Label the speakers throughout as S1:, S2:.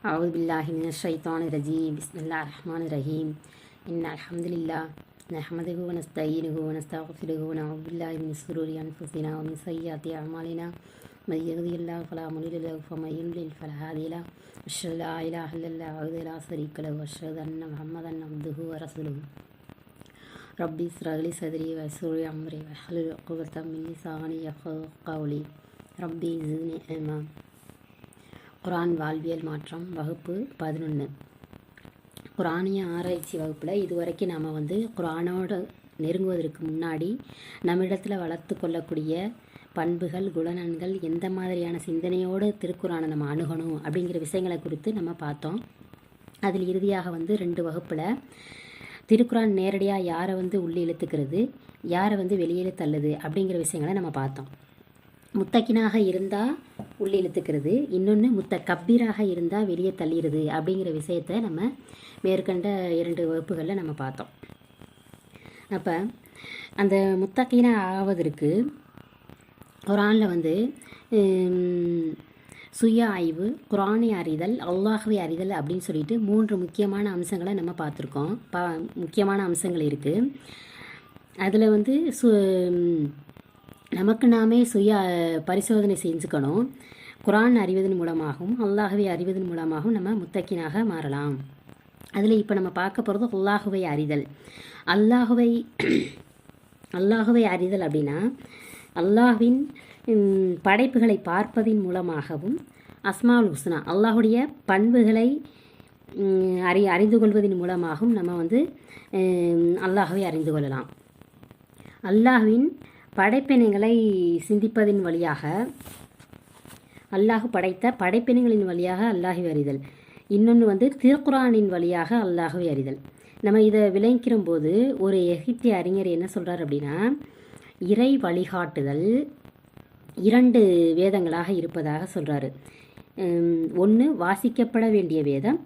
S1: أعوذ بالله من الشيطان الرجيم بسم الله الرحمن الرحيم إن الحمد لله نحمده ونستعينه ونستغفره ونعوذ بالله من شرور أنفسنا ومن سيئات أعمالنا من يهده الله فلا مضل له ومن يضلل فلا هادي له أشهد أن لا إله إلا الله وحده لا شريك له وأشهد أن محمدا عبده ورسوله ربي اشرح لي صدري ويسر لي أمري واحلل عقدة من لساني يفقهوا قولي ربي زدني علما. குரான் வாழ்வியல் மாற்றம் வகுப்பு 11. குரானிய ஆராய்ச்சி வகுப்பில் இதுவரைக்கும் நாம் குரானோடு நெருங்குவதற்கு முன்னாடி நம்மிடத்தில் வளர்த்து கொள்ளக்கூடிய பண்புகள் குணநன்கள் எந்த மாதிரியான சிந்தனையோடு திருக்குரானை நம்ம அணுகணும் அப்படிங்கிற விஷயங்களை குறித்து நம்ம பார்த்தோம். அதில் இறுதியாக 2 வகுப்பில் திருக்குரான் நேரடியாக யாரை உள்ளே இழுத்துக்கிறது, யாரை வெளியே தள்ளுது அப்படிங்கிற விஷயங்களை நம்ம பார்த்தோம். முத்தக்கினாக இருந்தால் உள்ளே இழுத்துக்கிறது, இன்னொன்று கப்பீராக இருந்தால் வெளியே தள்ளிடுது அப்படிங்கிற விஷயத்தை நம்ம மேற்கண்ட 2 வகுப்புகளில் நம்ம பார்த்தோம். அப்போ அந்த முத்தக்கினா ஆவதற்கு குரானில் சுய ஆய்வு, குரானை அறிதல், அல்லாஹ்வை அறிதல் அப்படின்னு சொல்லிட்டு 3 முக்கியமான அம்சங்களை நம்ம பார்த்துருக்கோம். முக்கியமான அம்சங்கள் இருக்குது. அதில் நமக்கு நாமே சுய பரிசோதனை செஞ்சுக்கணும். குரான் அறிவதன் மூலமாகவும் அல்லாஹ்வை அறிவதன் மூலமாகவும் நம்ம முத்தக்கினாக மாறலாம். அதில் இப்போ நம்ம பார்க்க போகிறது அல்லாஹ்வை அறிதல். அல்லாஹ்வை அறிதல் அப்படின்னா அல்லாஹ்வின் படைப்புகளை பார்ப்பதின் மூலமாகவும் அஸ்மாவுல் ஹுஸ்னா அல்லாஹுடைய பண்புகளை அறிந்து கொள்வதன் மூலமாகவும் நம்ம அல்லாஹ்வை அறிந்து கொள்ளலாம். அல்லாஹ்வின் படைப்பினங்களை சிந்திப்பதின் வழியாக, அல்லாஹ் படைத்த படைப்பினங்களின் வழியாக அல்லாஹ்வை அறிதல். இன்னொன்று திருக்குரானின் வழியாக அல்லாஹ்வை அறிதல். நம்ம இதை விளங்கிக்கிற போது ஒரு எகிப்திய அறிஞர் என்ன சொல்கிறார் அப்படின்னா, இறை வழிகாட்டுதல் 2 வேதங்களாக இருப்பதாக சொல்கிறாரு. ஒன்று வாசிக்கப்பட வேண்டிய வேதம்,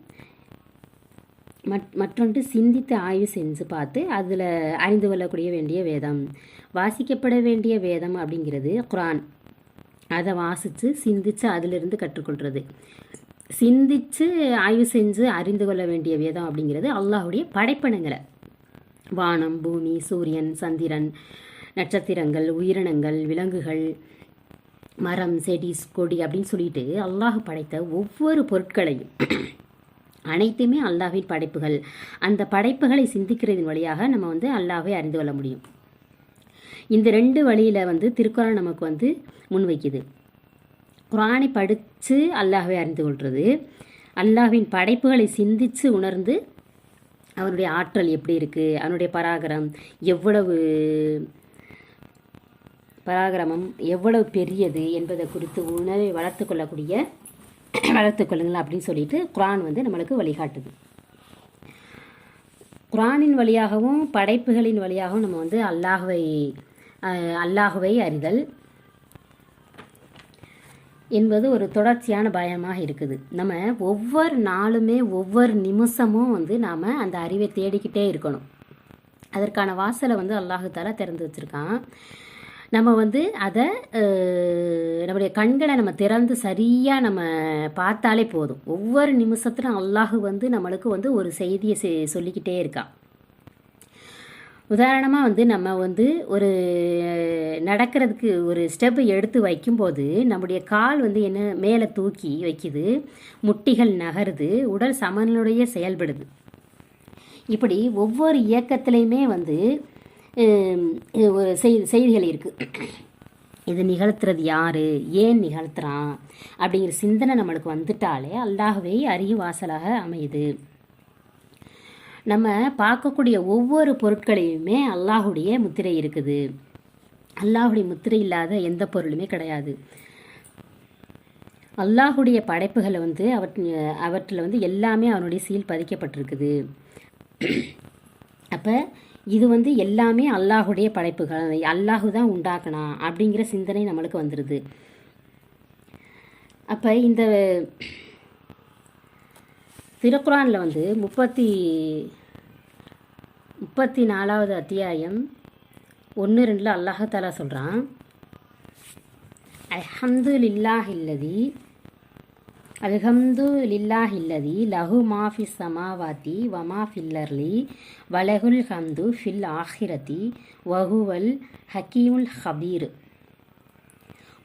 S1: மற்றொன்று சிந்தித்து ஆய்வு செஞ்சு பார்த்து அதில் அறிந்து கொள்ளக்கூடிய வேண்டிய வேதம். வாசிக்கப்பட வேண்டிய வேதம் அப்படிங்கிறது குரான். அதை வாசித்து சிந்தித்து அதிலிருந்து கற்றுக்கொள்கிறது. சிந்தித்து ஆய்வு செஞ்சு அறிந்து கொள்ள வேண்டிய வேதம் அப்படிங்கிறது அல்லாஹுடைய படைப்பினங்களை, வானம், பூமி, சூரியன், சந்திரன், நட்சத்திரங்கள், உயிரினங்கள், விலங்குகள், மரம், செடி, கொடி அப்படின்னு சொல்லிட்டு அல்லாஹ் படைத்த ஒவ்வொரு பொருட்களையும் அனைத்துமே அல்லாஹ்வின் படைப்புகள். அந்த படைப்புகளை சிந்திக்கிறதின் வழியாக நம்ம அல்லாஹ்வை அறிந்து கொள்ள முடியும். இந்த 2 வழியில் திருக்குரான் நமக்கு முன்வைக்குது. குரானை படித்து அல்லாஹ்வை அறிந்து கொள்வது, அல்லாஹ்வின் படைப்புகளை சிந்தித்து உணர்ந்து அவனுடைய ஆற்றல் எப்படி இருக்குது, அவனுடைய பராக்கிரமம் எவ்வளவு பெரியது என்பதை குறித்து உணர்வை வளர்த்து கொள்ளுங்கள் அப்படின்னு சொல்லிட்டு குரான் நம்மளுக்கு வழிகாட்டுது. குரானின் வழியாகவும் படைப்புகளின் வழியாகவும் நம்ம அல்லாஹ்வை அறிதல் என்பது ஒரு தொடர்ச்சியான பயமாக இருக்குது. நம்ம ஒவ்வொரு நாளுமே ஒவ்வொரு நிமிஷமும் நாம் அந்த அறிவை தேடிக்கிட்டே இருக்கணும். அதற்கான வாசலை அல்லாஹு தஆலா திறந்து வச்சுருக்கான். நம்ம அதை நம்முடைய கண்களை நம்ம திறந்து சரியாக நம்ம பார்த்தாலே போதும். ஒவ்வொரு நிமிஷத்துலையும் அல்லாஹ் நம்மளுக்கு ஒரு செய்தியை சொல்லிக்கிட்டே இருக்கான். உதாரணமாக நம்ம ஒரு நடக்கிறதுக்கு ஒரு ஸ்டெப் எடுத்து வைக்கும்போது நம்முடைய கால் என்ன மேலே தூக்கி வைக்குது, முட்டிகள் நகருது, உடல் சமநிலையுடைய செயல்படுது. இப்படி ஒவ்வொரு இயக்கத்திலையுமே ஒரு செய்திகள் இருக்குது. இது நிகழ்த்துறது யார், ஏன் நிகழ்த்துறான் அப்படிங்கிற சிந்தனை நம்மளுக்கு வந்துட்டாலே அல்லாஹ்வை அறியும் வாசலாக அமையுது. நம்ம பார்க்கக்கூடிய ஒவ்வொரு பொருட்களையுமே அல்லாஹுடைய முத்திரை இருக்குது. அல்லாஹுடைய முத்திரை இல்லாத எந்த பொருளுமே கிடையாது. அல்லாஹுடைய படைப்புகளை அவற்றில் எல்லாமே அவனுடைய சீல் பதிக்கப்பட்டிருக்குது. அப்போ இது எல்லாமே அல்லாஹுடைய படைப்புகள், அல்லாஹு தான் உண்டாக்கணும் அப்படிங்கிற சிந்தனை நம்மளுக்கு வந்துடுது. அப்போ இந்த திருக்குரானில் 34வது அத்தியாயம் 1-2 அல்லாஹ் தஆலா சொல்கிறான், அல்ஹம்துலில்லாஹில்லதி அல்ஹம்து லில்லாஹில்லதி லஹு மாஃபிஸ் சமாவாத்தி வமா ஃபில்லர்லி வலகுல் ஹம்து ஃபில் ஆஹிரதி வஹுவல் ஹக்கீமுல் ஹபீர்.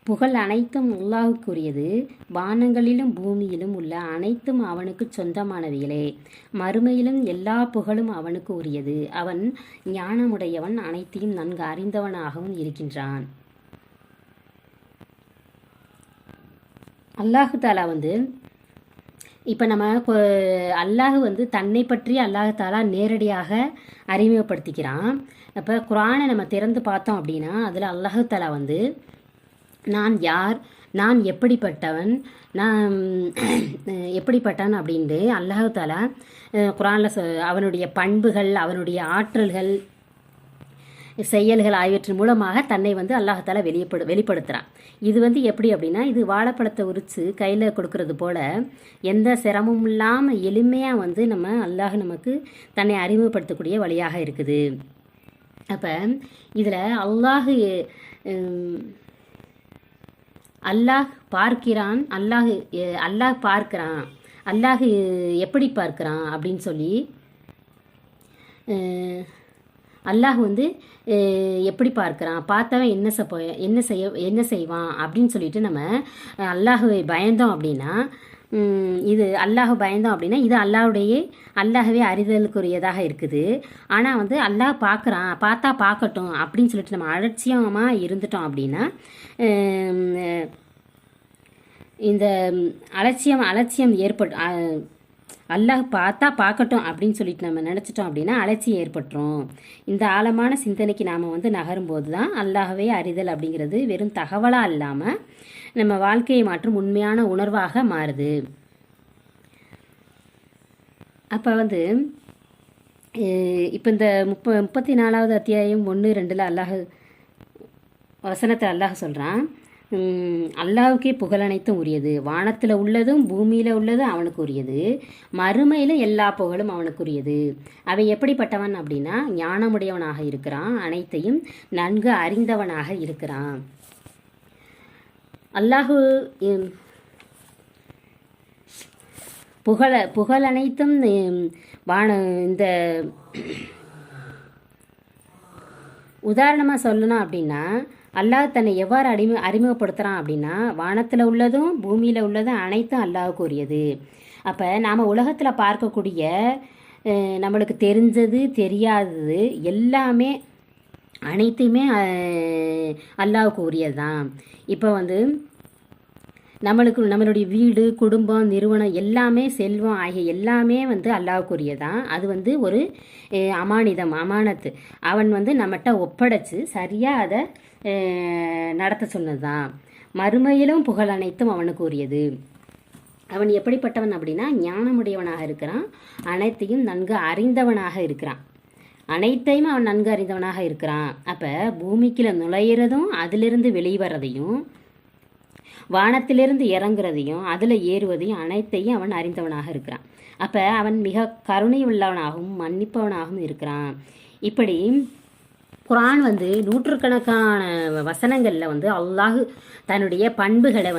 S1: புகழ் அனைத்தும் அல்லாஹுக்குரியது. வானங்களிலும் பூமியிலும் உள்ள அனைத்தும் அவனுக்கு சொந்தமானவைகளே. மறுமையிலும் எல்லா புகழும் அவனுக்கு உரியது. அவன் ஞானமுடையவன், அனைத்தையும் நன்கு அறிந்தவனாகவும் இருக்கின்றான். அல்லாஹு தாலா இப்போ நம்ம அல்லாஹ் தன்னை பற்றி அல்லாஹு தாலா நேரடியாக அறிமுகப்படுத்திக்கிறான். இப்போ குர்ஆனை நம்ம திறந்து பார்த்தோம் அப்படின்னா அதில் அல்லாஹு தாலா நான் யார், நான் எப்படிப்பட்டவன், நான் எப்படிப்பட்டவன் அப்படின்ட்டு அல்லாஹு தாலா குர்ஆனில் அவனுடைய பண்புகள், அவனுடைய ஆற்றல்கள், செயல்கள் ஆகியவற்றின் மூலமாக தன்னை அல்லாஹால வெளிப்படுத்துகிறான். இது எப்படி அப்படின்னா, இது வாழைப்பழத்தை உரித்து கையில் கொடுக்கறது போல் எந்த சிரமமும் இல்லாமல் எளிமையாக நம்ம அல்லாஹ் நமக்கு தன்னை அறிமுகப்படுத்தக்கூடிய வழியாக இருக்குது. அப்போ இதில் அல்லாஹ் பார்க்கிறான், அல்லாஹ் பார்க்கிறான், அல்லாஹ் எப்படி பார்க்கிறான் அப்படின்னு சொல்லி அல்லாஹ் எப்படி பார்க்குறான், பார்த்தவன் என்ன செய்வான் அப்படின்னு சொல்லிட்டு நம்ம அல்லாஹுவை பயந்தோம் அப்படின்னா, இது இது அல்லாஹவே அறிதலுக்குரியதாக இருக்குது. ஆனால் அல்லாஹ் பார்க்குறான், பார்த்தா பார்க்கட்டும் அப்படின்னு சொல்லிட்டு நம்ம அலட்சியமாக இருந்துட்டோம் அப்படின்னா, இந்த அலட்சியம் அல்லாஹ் பார்த்தா பார்க்கட்டும் அப்படின்னு சொல்லிட்டு நம்ம நினச்சிட்டோம் அப்படின்னா அலட்சியம் ஏற்பட்டுரும். இந்த ஆழமான சிந்தனைக்கு நாம் நகரும்போது தான் அல்லாஹ்வே அறிதல் அப்படிங்கிறது வெறும் தகவலாக இல்லாமல் நம்ம வாழ்க்கையை மாற்றும் உண்மையான உணர்வாக மாறுது. அப்போ இப்போ இந்த 34வது அத்தியாயம் 1-2 அல்லாஹ் வசனத்தை அல்லாஹ் சொல்கிறான், அல்லாஹ்வுக்கே புகழனைத்தும் உரியது. வானத்தில் உள்ளதும் பூமியில் உள்ளதும் அவனுக்கு உரியது. மறுமையில் எல்லா புகழும் அவனுக்குரியது. அவன் எப்படிப்பட்டவன் அப்படின்னா, ஞானமுடையவனாக இருக்கிறான், அனைத்தையும் நன்கு அறிந்தவனாக இருக்கிறான். அல்லாஹு புகழ் அனைத்தும் இந்த உதாரணமாக சொல்லணும் அப்படின்னா, அல்லாஹ் தன்னை எவ்வாறு அறிமுகப்படுத்துகிறான் அப்படின்னா, வானத்தில் உள்ளதும் பூமியில் உள்ளதும் அனைத்தும் அல்லாஹ்வுக்கு உரியது. அப்போ நாம் உலகத்தில் பார்க்கக்கூடிய நம்மளுக்கு தெரிஞ்சது தெரியாதது எல்லாமே அனைத்துமே அல்லாஹ்வுக்கு உரியது தான். இப்போ நம்மளுடைய வீடு, குடும்பம், நிறுவனம் எல்லாமே, செல்வம் ஆகிய எல்லாமே அல்லாஹ்வுக்கு உரியதான். அது ஒரு அமானத்து. அவன் நம்மகிட்ட ஒப்படைச்சு சரியாக அதை நடத்த சொன்னது தான். மறுமையிலும் புகழ் அனைத்தும் அவனுக்கு உரியது. அவன் எப்படிப்பட்டவன் அப்படின்னா, ஞானமுடையவனாக இருக்கிறான், அனைத்தையும் நன்கு அறிந்தவனாக இருக்கிறான். அனைத்தையும் அவன் நன்கு அறிந்தவனாக இருக்கிறான். அப்போ பூமிக்குள்ள நுழையிறதும் அதிலிருந்து வெளிவரதையும் வானத்திலிருந்து இறங்குறதையும் அதில் ஏறுவதையும் அனைத்தையும் அவன் அறிந்தவனாக இருக்கிறான். அப்போ அவன் மிக கருணை உள்ளவனாகவும் மன்னிப்பவனாகவும் இருக்கிறான். இப்படி குர்ஆன் நூற்றுக்கணக்கான வசனங்களில் அல்லாஹ் தன்னுடைய பண்புகளை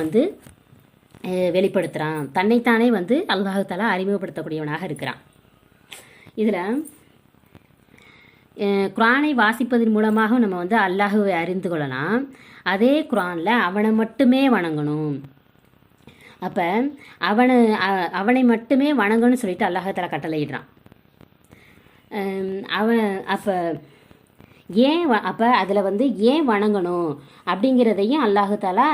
S1: வெளிப்படுத்துகிறான். தன்னைத்தானே அல்லாஹ் தஆலா அறிமுகப்படுத்தக்கூடியவனாக இருக்கிறான். இதில் குர்ஆனை வாசிப்பதன் மூலமாக நம்ம அல்லாஹுவை அறிந்து கொள்ளலாம். அதே குர்ஆனில் அவனை மட்டுமே வணங்கணும். அப்போ அவனை மட்டுமே வணங்கணும்னு சொல்லிட்டு அல்லாஹ் தஆலா கட்டளையிடுறான். அப்போ அதில் ஏன் வணங்கணும் அப்படிங்கிறதையும் அல்லாஹ் தஆலா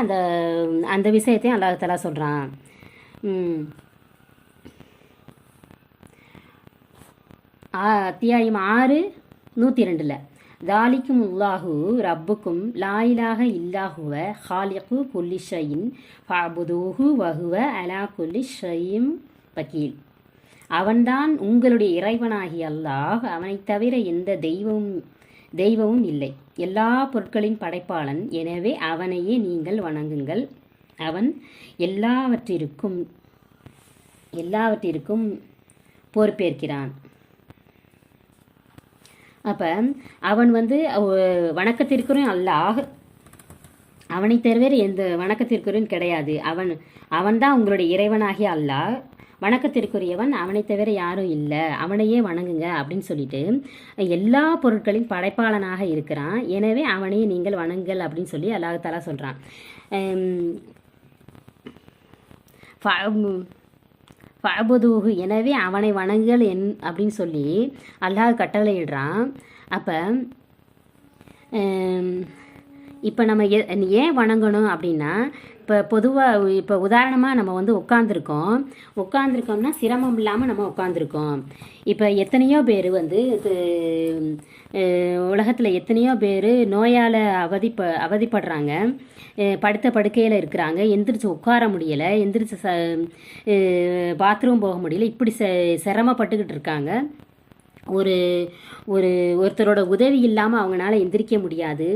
S1: அந்த விஷயத்தையும் அல்லாஹ் தஆலா சொல்கிறான். அத்தியாயம் 6:102 தாலிக்கும் உல்லாஹு ரப்புக்கும் லாயிலாக இல்லாஹுவ ஹாலிகு குல்லி ஷையின் ஃபஅபுதூஹு வஹுவ அலா குல்லி ஷையின் வக்கீல். அவன்தான் உங்களுடைய இறைவனாகிய அல்லாஹ், அவனைத் தவிர எந்த தெய்வமும் இல்லை. எல்லா பொருட்களின் படைப்பாளன், எனவே அவனையே நீங்கள் வணங்குங்கள். அவன் எல்லாவற்றிற்கும் பொறுப்பேற்கிறான். அப்போ அவன் வணக்கத்திற்கும் அல்லாஹ், அவனை தவிர எந்த வணக்கத்திற்குரியவன் கிடையாது. அவன்தான் உங்களுடைய இறைவனாகிய அல்லாஹ். வணக்கத்திற்குரியவன் அவனை தவிர யாரும் இல்லை, அவனையே வணங்குங்க அப்படின்னு சொல்லிட்டு எல்லா பொருட்களின் படைப்பாளனாக இருக்கிறான். எனவே அவனையே நீங்கள் வணங்குங்கள் அப்படின்னு சொல்லி அல்லாஹ் தஆலா சொல்கிறான். ஃபஅபுதூஹு, எனவே அவனை வணங்குங்கள் அப்படின்னு சொல்லி அல்லாஹ் கட்டளையிடுறான். அப்போ இப்போ நம்ம ஏன் வணங்கணும் அப்படின்னா, இப்போ உதாரணமாக நம்ம வந்து உட்காந்துருக்கோம்னா சிரமம் இல்லாமல் நம்ம உட்காந்துருக்கோம். இப்போ எத்தனையோ பேர் வந்து உலகத்தில் எத்தனையோ பேர் நோயால் அவதிப்படுறாங்க, படுத்த படுக்கையில் இருக்கிறாங்க, எந்திரிச்சு உட்கார முடியலை, எந்திரிச்சு பாத்ரூம் போக முடியல, இப்படி சிரமப்பட்டுக்கிட்டு இருக்காங்க. ஒருத்தரோட உதவி இல்லாமல் அவங்களால எந்திரிக்க முடியாது.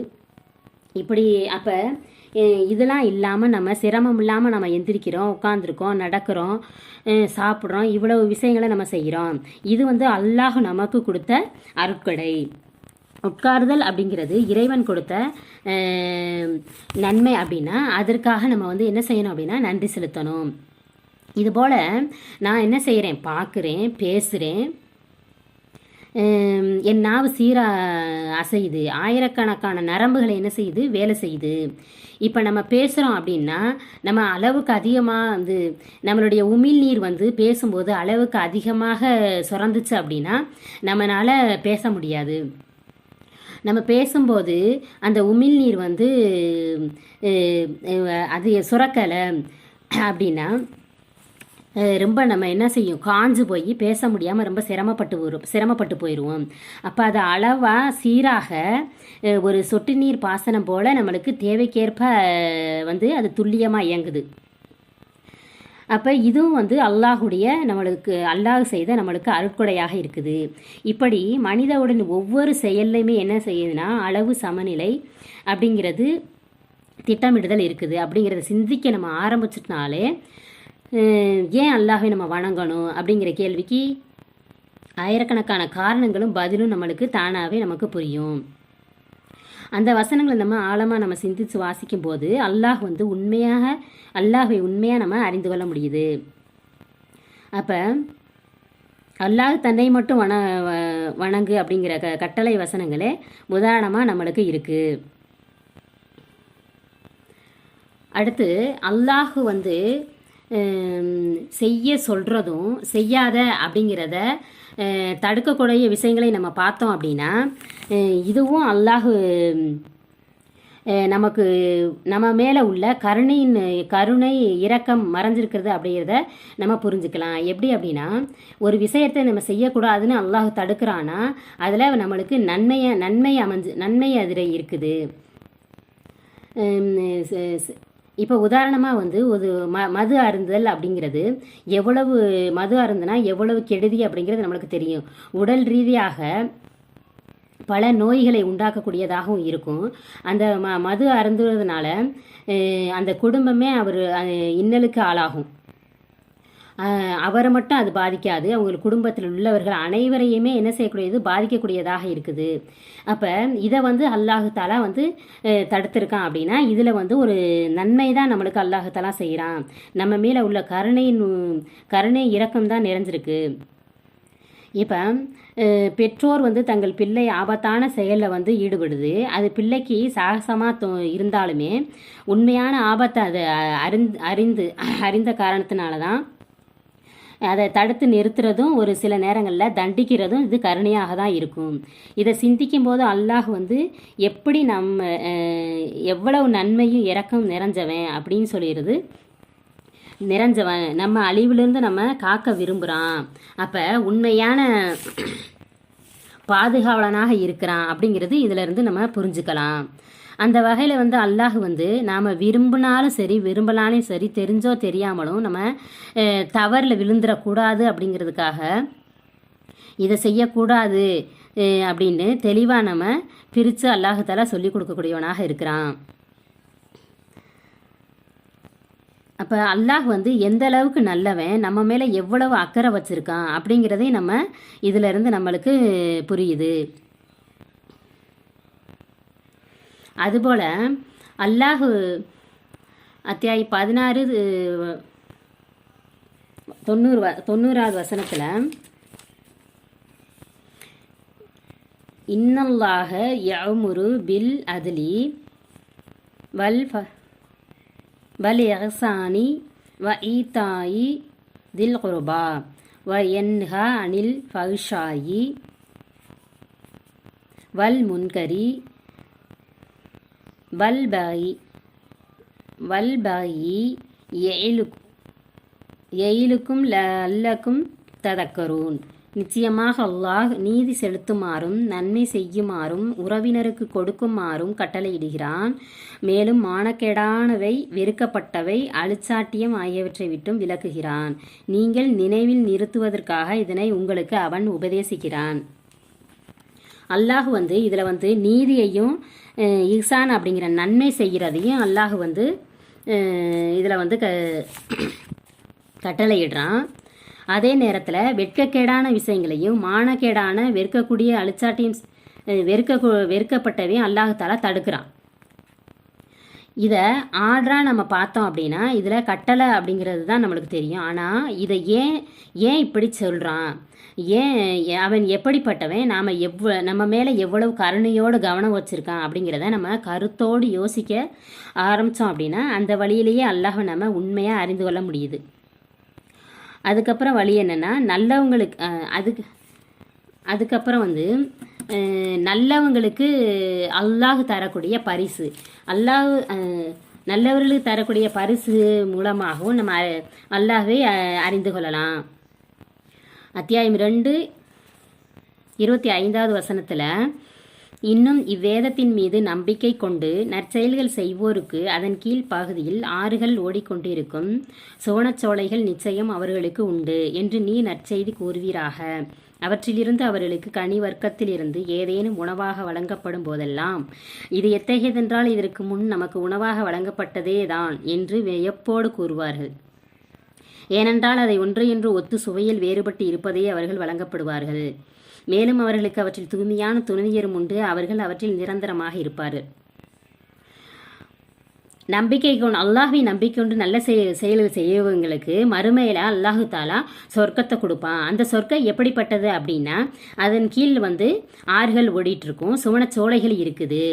S1: இப்படி அப்போ இதெல்லாம் இல்லாமல் நம்ம சிரமம் இல்லாமல் நம்ம எந்திரிக்கிறோம், உட்காந்துருக்கோம், நடக்கிறோம், சாப்பிட்றோம், இவ்வளவு விஷயங்களை நம்ம செய்கிறோம். இது வந்து அல்லாஹ் நமக்கு கொடுத்த அருட்கொடை. உட்காருதல் அப்படிங்கிறது இறைவன் கொடுத்த நன்மை. அப்படின்னா அதற்காக நம்ம வந்து என்ன செய்யணும் அப்படின்னா நன்றி செலுத்தணும். இதுபோல் நான் என்ன செய்கிறேன், பார்க்குறேன், பேசுகிறேன், என் நாவு அசையுது, ஆயிரக்கணக்கான நரம்புகளை என்ன செய்யுது, வேலை செய்யுது. இப்போ நம்ம பேசுகிறோம் அப்படின்னா நம்ம அளவுக்கு அதிகமாக வந்து நம்மளுடைய உமிழ்நீர் வந்து பேசும்போது அளவுக்கு அதிகமாக சுரந்துச்சு அப்படின்னா நம்மளால் பேச முடியாது. நம்ம பேசும்போது அந்த உமிழ்நீர் வந்து அது சுரக்கலை அப்படின்னா ரொம்ப நம்ம என்ன செய்யும், காஞ்சு போய் பேச முடியாமல் ரொம்ப சிரமப்பட்டு போயிடுவோம். அப்போ அது அளவாக சீராக ஒரு சொட்டு நீர் பாசனம் போல் நம்மளுக்கு தேவைக்கேற்ப வந்து அது துல்லியமாக இயங்குது. அப்போ இதுவும் வந்து அல்லாஹ் செய்த நம்மளுக்கு அருட்கொடையாக இருக்குது. இப்படி மனிதவுடன் ஒவ்வொரு செயல்லையுமே என்ன செய்யுதுன்னா அளவு சமநிலை அப்படிங்கிறது திட்டமிடுதல் இருக்குது. அப்படிங்கிறத சிந்திக்க நம்ம ஆரம்பிச்சிட்டனாலே ஏன் அல்லாஹை நம்ம வணங்கணும் அப்படிங்கிற கேள்விக்கு ஆயிரக்கணக்கான காரணங்களும் பதிலும் நம்மளுக்கு தானாகவே நமக்கு புரியும். அந்த வசனங்களை நம்ம ஆழமாக நம்ம சிந்தித்து வாசிக்கும் போது அல்லாஹை உண்மையாக நம்ம அறிந்து கொள்ள முடியுது. அப்போ அல்லாஹ் தன்னை மட்டும் வணங்கு அப்படிங்கிற கட்டளை வசனங்களே உதாரணமாக நம்மளுக்கு இருக்குது. அடுத்து அல்லாஹ் வந்து செய்ய சொல்கிறதும் செய்யாத அப்படிங்கிறத தடுக்கக்கூடிய விஷயங்களை நம்ம பார்த்தோம் அப்படின்னா இதுவும் அல்லாஹ் நமக்கு நம்ம மேலே உள்ள கருணை இரக்கம் மறைஞ்சிருக்கிறது அப்படிங்கிறத நம்ம புரிஞ்சுக்கலாம். எப்படி அப்படின்னா ஒரு விஷயத்தை நம்ம செய்யக்கூடாதுன்னு அல்லாஹ் தடுக்கிறான்னா அதில் நம்மளுக்கு நன்மை அதில் இருக்குது. இப்போ உதாரணமாக வந்து ஒரு மது அருந்துதல் அப்படிங்கிறது மது அருந்துனா எவ்வளவு கெடுதி அப்படிங்கிறது நம்மளுக்கு தெரியும். உடல் ரீதியாக பல நோய்களை உண்டாக்கக்கூடியதாகவும் இருக்கும். அந்த மது அருந்துவதனால அந்த குடும்பமே இன்னலுக்கு ஆளாகும். அவரை மட்டும் அது பாதிக்காது, அவங்க குடும்பத்தில் உள்ளவர்கள் அனைவரையுமே என்ன செய்யக்கூடியது, பாதிக்கக்கூடியதாக இருக்குது. அப்போ இதை வந்து அல்லாஹு தாலா வந்து தடுத்திருக்கான். அப்படின்னா இதில் வந்து ஒரு நன்மை தான் நம்மளுக்கு அல்லாஹு தாலா செய்கிறான். நம்ம மேலே உள்ள கருணை இரக்கம் தான் நிறைஞ்சிருக்கு. இப்போ பெற்றோர் வந்து தங்கள் பிள்ளை ஆபத்தான செயலில் வந்து ஈடுபடுது. அது பிள்ளைக்கு சாகசமாக இருந்தாலுமே உண்மையான ஆபத்தை அது அறிந்த காரணத்தினால தான் அதை தடுத்து நிறுத்துறதும் ஒரு சில நேரங்களில் தண்டிக்கிறதும் இது கருணையாக தான் இருக்கும். இதை சிந்திக்கும் போது அல்லாஹ் வந்து எப்படி எவ்வளவு நன்மையும் இரக்கம் நிறைஞ்சவன் அப்படின்னு சொல்லிடுறது. நிறைஞ்சவன் நம்ம அழிவிலிருந்து நம்ம காக்க விரும்புகிறான். அப்போ உண்மையான பாதுகாவலனாக இருக்கிறான் அப்படிங்கிறது இதிலிருந்து நம்ம புரிஞ்சுக்கலாம். அந்த வகையில் வந்து அல்லாஹ் வந்து நாம் விரும்பினாலும் சரி விரும்பலாலும் சரி தெரிஞ்சோ தெரியாமலும் நம்ம தவறில் விழுந்துடக்கூடாது அப்படிங்கிறதுக்காக இதை செய்யக்கூடாது அப்படின்னு தெளிவாக நம்ம பிரித்து அல்லாஹ் தஆலா சொல்லி கொடுக்கக்கூடியவனாக இருக்கிறான். அப்போ அல்லாஹ் வந்து எந்த அளவுக்கு நல்லவன், நம்ம மேலே எவ்வளவு அக்கறை வச்சுருக்கான் அப்படிங்கிறதே நம்ம இதிலிருந்து நம்மளுக்கு புரியுது. அதுபோல் அல்லாஹு அத்தியாயம் 16 90வது வசனத்தில் இன்னல்லாஹ யஅமுரு பில் அத்லி வல் இஹ்சானி வ ஈதாயி தில் குர்பா வ யன்ஹா அனில் ஃபஹ்ஷாயி வல் முன்கரி வல் பகி எயிலுக்கும் லல்லக்கும் ததக்கரூன். நிச்சயமாக அல்லாஹ் நீதி செலுத்துமாறும் நன்மை செய்யுமாறும் உறவினருக்கு கொடுக்குமாறும் கட்டளையிடுகிறான். மேலும் மானக்கேடானவை வெறுக்கப்பட்டவை அழுச்சாட்டியம் ஆகியவற்றை விட்டும் விலக்குகிறான். நீங்கள் நினைவில் நிறுத்துவதற்காக இதனை உங்களுக்கு அவன் உபதேசிக்கிறான். அல்லாஹ் இதில் நீதியையும் இஹ்சான் அப்படிங்கிற நன்மை செய்கிறதையும் அல்லாஹ் இதில் கட்டளையிடுறான். அதே நேரத்தில் வெட்கக்கேடான விஷயங்களையும் மானக்கேடான வெறுக்கக்கூடிய அழுச்சாட்டியும் வெறுக்கப்பட்டவையும் அல்லாஹால தடுக்கிறான். இதை ஆர்டராக நம்ம பார்த்தோம் அப்படின்னா இதில் கட்டளை அப்படிங்கிறது தான் நம்மளுக்கு தெரியும். ஆனால் இதை ஏன் இப்படி சொல்கிறான், ஏன் அவன் எப்படிப்பட்டவன், நம்ம மேலே எவ்வளவு கருணையோடு கவனம் வச்சுருக்கான் அப்படிங்கிறத நம்ம கருத்தோடு யோசிக்க ஆரம்பித்தோம் அப்படின்னா அந்த வழியிலேயே அல்லாஹ் நம்ம உண்மையாக அறிந்து கொள்ள முடியுது. அதுக்கப்புறம் வழி என்னென்னா நல்லவங்களுக்கு அதுக்கப்புறம் நல்லவங்களுக்கு அல்லாஹ் தரக்கூடிய பரிசு, நல்லவர்களுக்கு தரக்கூடிய பரிசு மூலமாகவும் நம்ம அல்லாஹ்வை அறிந்து கொள்ளலாம். அத்தியாயம் 2 25வது வசனத்தில் இன்னும் இவ்வேதத்தின் மீது நம்பிக்கை கொண்டு நற்செயல்கள் செய்வோருக்கு அதன் கீழ் பகுதியில் ஆறுகள் ஓடிக்கொண்டிருக்கும் சுவனச்சோலைகள் நிச்சயம் அவர்களுக்கு உண்டு என்று நீ நற்செய்தி கூறுவீராக. அவற்றிலிருந்து அவர்களுக்கு கனி வர்க்கத்திலிருந்து ஏதேனும் உணவாக வழங்கப்படும் போதெல்லாம் இது எத்தகையதென்றால் இதற்கு முன் நமக்கு உணவாக வழங்கப்பட்டதே தான் என்று வியப்போடு கூறுவார்கள். ஏனென்றால் அதை ஒன்றையொன்று ஒத்து சுவையில் வேறுபட்டு இருப்பதே அவர்கள் வழங்கப்படுவார்கள். மேலும் அவர்களுக்கு அவற்றில் தூய்மையான துணைவியரும் உண்டு, அவர்கள் அவற்றில் நிரந்தரமாக இருப்பார்கள். அல்லாஹ்வை நம்பிக்கை கொண்டு நல்ல செயல்கள் செய்யவங்களுக்கு மறுமையில அல்லாஹு தாலா சொர்க்கத்தை கொடுப்பான். அந்த சொர்க்கம் எப்படிப்பட்டது அப்படின்னா அதன் கீழ் ஆறுகள் ஓடிட்டு இருக்கும், சுவனச்சோலைகள் இருக்குது.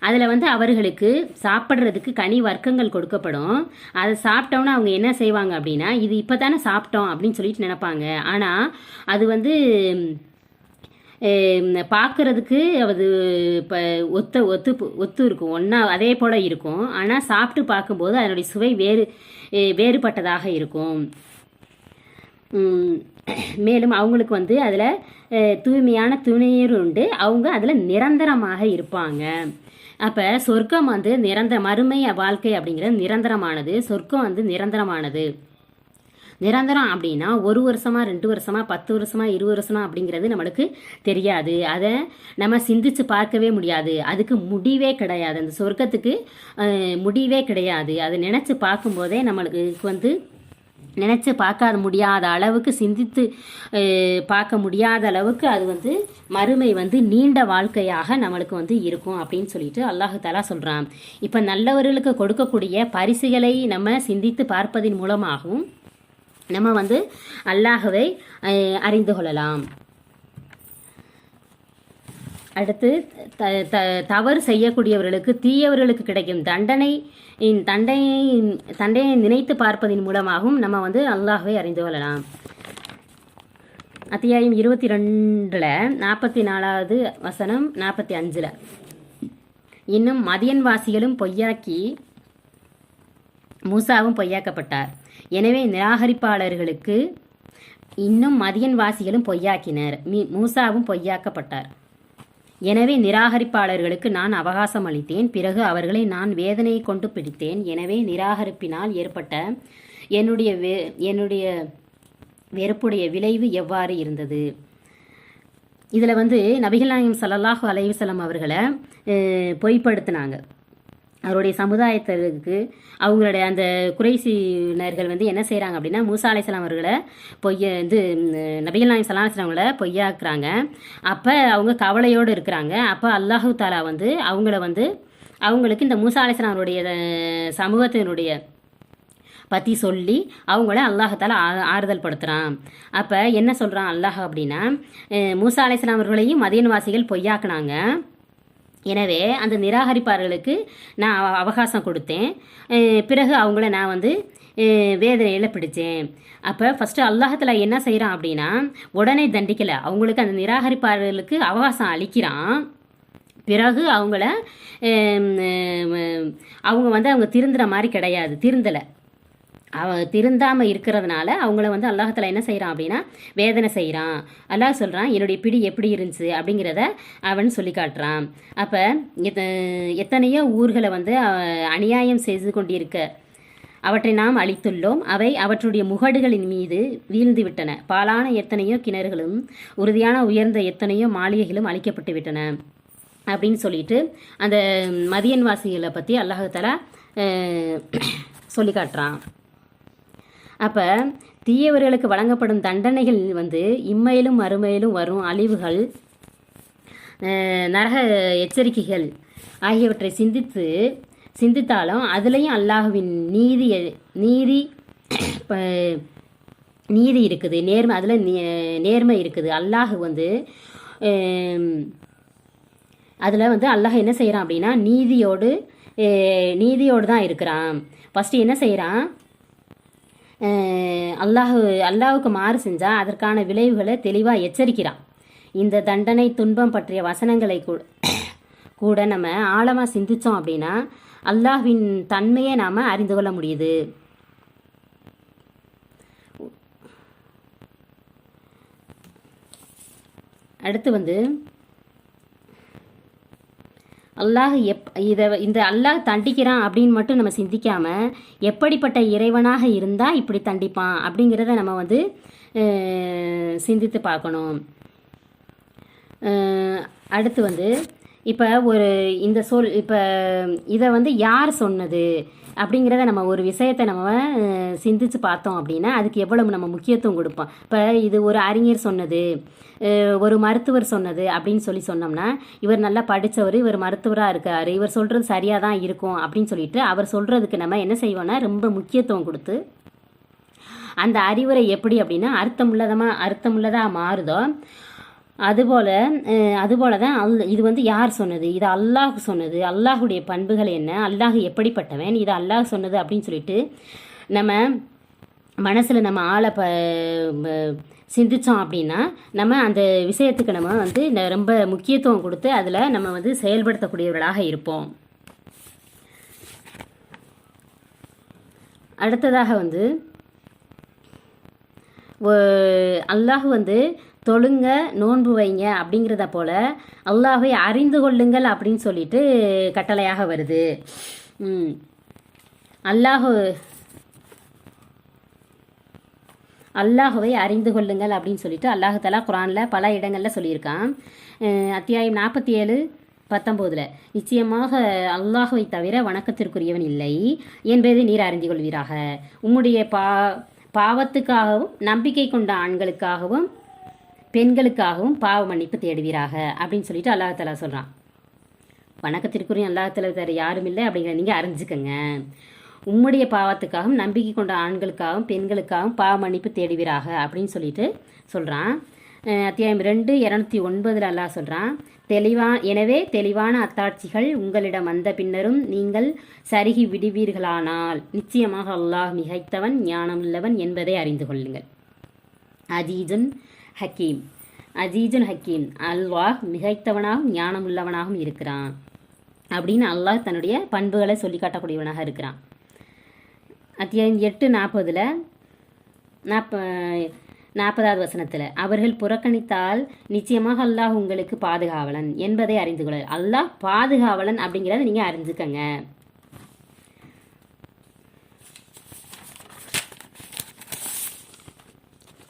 S1: அதில் அவர்களுக்கு சாப்பிட்றதுக்கு கனி வர்க்கங்கள் கொடுக்கப்படும். அதை சாப்பிட்டோன்னா அவங்க என்ன செய்வாங்க அப்படின்னா இது இப்போ தானே சாப்பிட்டோம் அப்படின்னு சொல்லிட்டு நினைப்பாங்க. ஆனால் அது பார்க்குறதுக்கு அது இப்போ ஒத்து இருக்கும், ஒன்றா அதே போல் இருக்கும். ஆனால் சாப்பிட்டு பார்க்கும்போது அதனுடைய சுவை வேறுபட்டதாக இருக்கும். மேலும் அவங்களுக்கு அதில் தூய்மையான துணையர் உண்டு, அவங்க அதில் நிரந்தரமாக இருப்பாங்க. அப்போ சொர்க்கம் மறுமை வாழ்க்கை அப்படிங்கிறது நிரந்தரமானது. சொர்க்கம் நிரந்தரமானது. நிரந்தரம் அப்படின்னா 1 வருஷமா 2 வருஷமா 10 வருஷமா 20 வருஷமா அப்படிங்கிறது நம்மளுக்கு தெரியாது. அதை நம்ம சிந்திச்சு பார்க்கவே முடியாது. அதுக்கு முடிவே கிடையாது. அந்த சொர்க்கத்துக்கு முடிவே கிடையாது. அதை நினச்சி பார்க்கும்போதே நம்மளுக்கு நினச்சி பார்க்க முடியாத அளவுக்கு, சிந்தித்து பார்க்க முடியாத அளவுக்கு அது மறுமை நீண்ட வாழ்க்கையாக நம்மளுக்கு இருக்கும் அப்படின்னு சொல்லிட்டு அல்லாஹ் தஆலா சொல்கிறான். இப்போ நல்லவர்களுக்கு கொடுக்கக்கூடிய பரிசுகளை நம்ம சிந்தித்து பார்ப்பதன் மூலமாகவும் நம்ம அல்லாஹ்வை அறிந்து கொள்ளலாம். அடுத்து தவறு செய்யக்கூடியவர்களுக்கு தீயவர்களுக்கு கிடைக்கும் தண்டனையை நினைத்து பார்ப்பதன் மூலமாகவும் நம்ம அல்லாஹ்வை அறிந்து கொள்ளலாம். அத்தியாயம் 22 44வது வசனம் 45 இன்னும் மதியன்வாசிகளும் பொய்யாக்கி மூசாவும் பொய்யாக்கப்பட்டார். எனவே நிராகரிப்பாளர்களுக்கு இன்னும் மதியன்வாசிகளும் பொய்யாக்கினர், மூசாவும் பொய்யாக்கப்பட்டார். எனவே நிராகரிப்பாளர்களுக்கு நான் அவகாசம் அளித்தேன், பிறகு அவர்களை நான் வேதனையை கொண்டு பிடித்தேன். எனவே நிராகரிப்பினால் ஏற்பட்ட என்னுடைய வெறுப்புடைய விளைவு எவ்வாறு இருந்தது. இதில் நபிகள் நாயகம் ஸல்லல்லாஹு அலைஹி வஸல்லம் அவர்களை பொய்ப்படுத்தினாங்க. அவருடைய சமுதாயத்திற்கு அவங்களுடைய அந்த குறைசினர்கள் என்ன செய்கிறாங்க அப்படின்னா மூசா அலைஹிஸ்ஸலாம் அவர்களை நபிகள் நாயகம் ஸல்லல்லாஹு அலைஹி வஸல்லம் அவர்களை பொய்யாக்குறாங்க. அப்போ அவங்க கவலையோடு இருக்கிறாங்க. அப்போ அல்லாஹு தஆலா அவங்கள அவங்களுக்கு இந்த மூசா அலைஹிஸ்ஸலாமுடைய சமூகத்தினுடைய பற்றி சொல்லி அவங்கள அல்லாஹால ஆறுதல் படுத்துகிறான். அப்போ என்ன சொல்கிறான் அல்லாஹ் அப்படின்னா, மூசா அலைஹிஸ்ஸலாம் அவர்களையும் மதீனவாசிகள் பொய்யாக்குனாங்க. எனவே அந்த நிராகரிப்பாளர்களுக்கு நான் அவகாசம் கொடுத்தேன். பிறகு அவங்கள நான் வந்து வேதனையில் பிடிச்சேன். அப்போ ஃபஸ்ட்டு அல்லாஹால என்ன செய்கிறான் அப்படின்னா, உடனே தண்டிக்கலை, அவங்களுக்கு அந்த நிராகரிப்பாளர்களுக்கு அவகாசம் அளிக்கிறான். பிறகு அவங்கள அவங்க வந்து அவங்க திருந்துற மாதிரி கிடையாது, திருந்தலை. திருந்தாமல் இருக்கிறதுனால அவங்கள வந்து அல்லாஹால என்ன செய்கிறான் அப்படின்னா வேதனை செய்கிறான். அல்லாஹ் சொல்கிறான், என்னுடைய பிடி எப்படி இருந்துச்சு அப்படிங்கிறத அவன் சொல்லி காட்டுறான். அப்போ எத்தனையோ ஊர்களை வந்து அநியாயம் செய்து கொண்டிருக்க அவற்றை நாம் அழித்துள்ளோம். அவை அவற்றுடைய முகடுகளின் மீது வீழ்ந்து விட்டன. பாலான எத்தனையோ கிணறுகளும் உறுதியான உயர்ந்த எத்தனையோ மாளிகைகளும் அழிக்கப்பட்டு விட்டன அப்படின்னு சொல்லிட்டு அந்த மதியன்வாசிகளை பற்றி அல்லாஹால சொல்லி காட்டுறான். அப்போ தீயவர்களுக்கு வழங்கப்படும் தண்டனைகள் வந்து இம்மையிலும் மறுமையிலும் வரும் அழிவுகள், நரக எச்சரிக்கைகள் ஆகியவற்றை சிந்தித்தாலும் அதுலேயும் அல்லாஹுவின் நீதி இருக்குது, நேர்மை, அதில் நேர்மை இருக்குது. அல்லாஹ் வந்து அதில் வந்து அல்லாஹ் என்ன செய்கிறான் அப்படின்னா நீதியோடு தான் இருக்கிறான். ஃபஸ்ட்டு என்ன செய்கிறான், அல்லாஹுக்கு மாறு செஞ்சால் அதற்கான விளைவுகளை தெளிவாக எச்சரிக்கிறான். இந்த தண்டனை துன்பம் பற்றிய வசனங்களை கூட நம்ம ஆழமாக சிந்தித்தோம் அப்படின்னா அல்லாஹ்வின் தன்மையை நாம் அறிந்து கொள்ள முடியுது. அடுத்து வந்து அல்லாஹ் இந்த அல்லாஹ் தண்டிக்கிறான் அப்படின்னு மட்டும் நம்ம சிந்திக்காமல் எப்படிப்பட்ட இறைவனாக இருந்தால் இப்படி தண்டிப்பான் அப்படிங்கிறத நம்ம வந்து சிந்தித்து பார்க்கணும். அடுத்து வந்து இப்போ இப்போ இதை வந்து யார் சொன்னது அப்படிங்கிறத நம்ம ஒரு விஷயத்தை நம்ம சிந்திச்சு பார்த்தோம் அப்படின்னா அதுக்கு எவ்வளவு நம்ம முக்கியத்துவம் கொடுப்போம். இப்போ இது ஒரு அறிஞர் சொன்னது, ஒரு மருத்துவர் சொன்னது அப்படின்னு சொன்னோம்னா இவர் நல்லா படித்தவர், இவர் மருத்துவராக இருக்கார், இவர் சொல்கிறது சரியாக தான் இருக்கும் அப்படின்னு சொல்லிட்டு அவர் சொல்கிறதுக்கு நம்ம என்ன செய்வோம்னா ரொம்ப முக்கியத்துவம் கொடுத்து அந்த அறிவுரை எப்படி அப்படின்னா அர்த்தமுள்ளதாக மாறுதோ அதுபோல தான் இது வந்து யார் சொன்னது, இது அல்லாஹ் சொன்னது, அல்லாஹுடைய பண்புகள் என்ன, அல்லாஹ் எப்படிப்பட்டவன், இது அல்லாஹ் சொன்னது அப்படின்னு சொல்லிட்டு நம்ம மனசில் நம்ம ஆளை சிந்தித்தோம் அப்படின்னா நம்ம அந்த விஷயத்துக்கு நம்ம வந்து ரொம்ப முக்கியத்துவம் கொடுத்து அதில் நம்ம வந்து செயல்படுத்தக்கூடியவர்களாக இருப்போம். அடுத்ததாக வந்து அல்லாஹ் வந்து தொழுங்க நோன்பு வைங்க அப்படிங்கிறத போல் அல்லாஹ்வை அறிந்து கொள்ளுங்கள் அப்படின்னு சொல்லிட்டு கட்டளையாக வருது. அல்லாஹுவை அறிந்து கொள்ளுங்கள் அப்படின்னு சொல்லிட்டு அல்லாஹ் தஆலா குர்ஆனில் பல இடங்களில் சொல்லியிருக்கான். அத்தியாயம் 47:19 நிச்சயமாக அல்லாஹுவை தவிர வணக்கத்திற்குரியவன் இல்லை என்பதை நீர் அறிந்து கொள்வீராக. உம்முடைய பாவத்துக்காகவும் நம்பிக்கை கொண்ட ஆண்களுக்காகவும் பெண்களுக்காகவும் பாவ மன்னிப்பு தேடுவீராக அப்படின்னு சொல்லிட்டு அல்லாஹ் தஆலா சொல்கிறான். வணக்கத்திற்குரிய அல்லாஹ் தஆலா தவிர யாரும் இல்லை அப்படிங்கிறத நீங்கள் அறிஞ்சுக்கங்க. உம்முடைய பாவத்துக்காகவும் நம்பிக்கை கொண்ட ஆண்களுக்காகவும் பெண்களுக்காகவும் பாவ மன்னிப்பு தேடுவீராக அப்படின்னு சொல்லிட்டு சொல்கிறான். அத்தியாயம் 2:209 அல்லாஹ் சொல்கிறான், எனவே தெளிவான அத்தாட்சிகள் உங்களிடம் வந்த பின்னரும் நீங்கள் சருகி விடுவீர்களானால் நிச்சயமாக அல்லாஹ் மிகைத்தவன் ஞானமுள்ளவன் என்பதை அறிந்து கொள்ளுங்கள். அஜீஜுன் ஹக்கீம் அல்லாஹ் மிகைத்தவனாகவும் ஞானமுள்ளவனாகவும் இருக்கிறான் அப்படின்னு அல்லாஹ் தன்னுடைய பண்புகளை சொல்லி காட்டக்கூடியவனாக இருக்கிறான். அத்தியாயம் 8:40 வசனத்தில் அவர்கள் புறக்கணித்தால் நிச்சயமாக அல்லாஹ் உங்களுக்கு பாதுகாவலன் என்பதை அறிந்து கொள்ள. அல்லாஹ் பாதுகாவலன் அப்படிங்கிறத நீங்கள் அறிஞ்சுக்கங்க.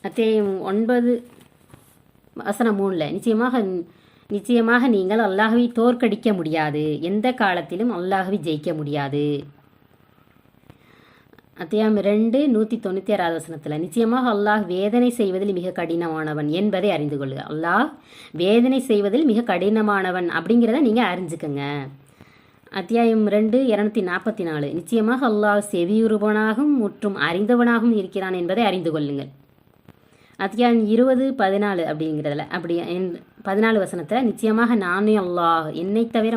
S1: அத்தியாயம் 9:3 நிச்சயமாக நீங்கள் அல்லாஹ்வை தோற்கடிக்க முடியாது, எந்த காலத்திலும் அல்லாஹ்வை ஜெயிக்க முடியாது. அத்தியாயம் 2:196 வசனத்தில் நிச்சயமாக அல்லாஹ் வேதனை செய்வதில் மிக கடினமானவன் என்பதை அறிந்து கொள்ளுங்க. அல்லாஹ் வேதனை செய்வதில் மிக கடினமானவன் அப்படிங்கிறத நீங்கள் அறிஞ்சுக்கங்க. அத்தியாயம் 2 244. நிச்சயமாக அல்லாஹ் செவியுறுபவனாகவும் முற்றும் அறிந்தவனாகவும் இருக்கிறான் என்பதை அறிந்து கொள்ளுங்கள். அத்தியாயம் 20 14 அப்படிங்கிறதுல 14 வசனத்தை நிச்சயமாக நானே அல்லாஹ், என்னை தவிர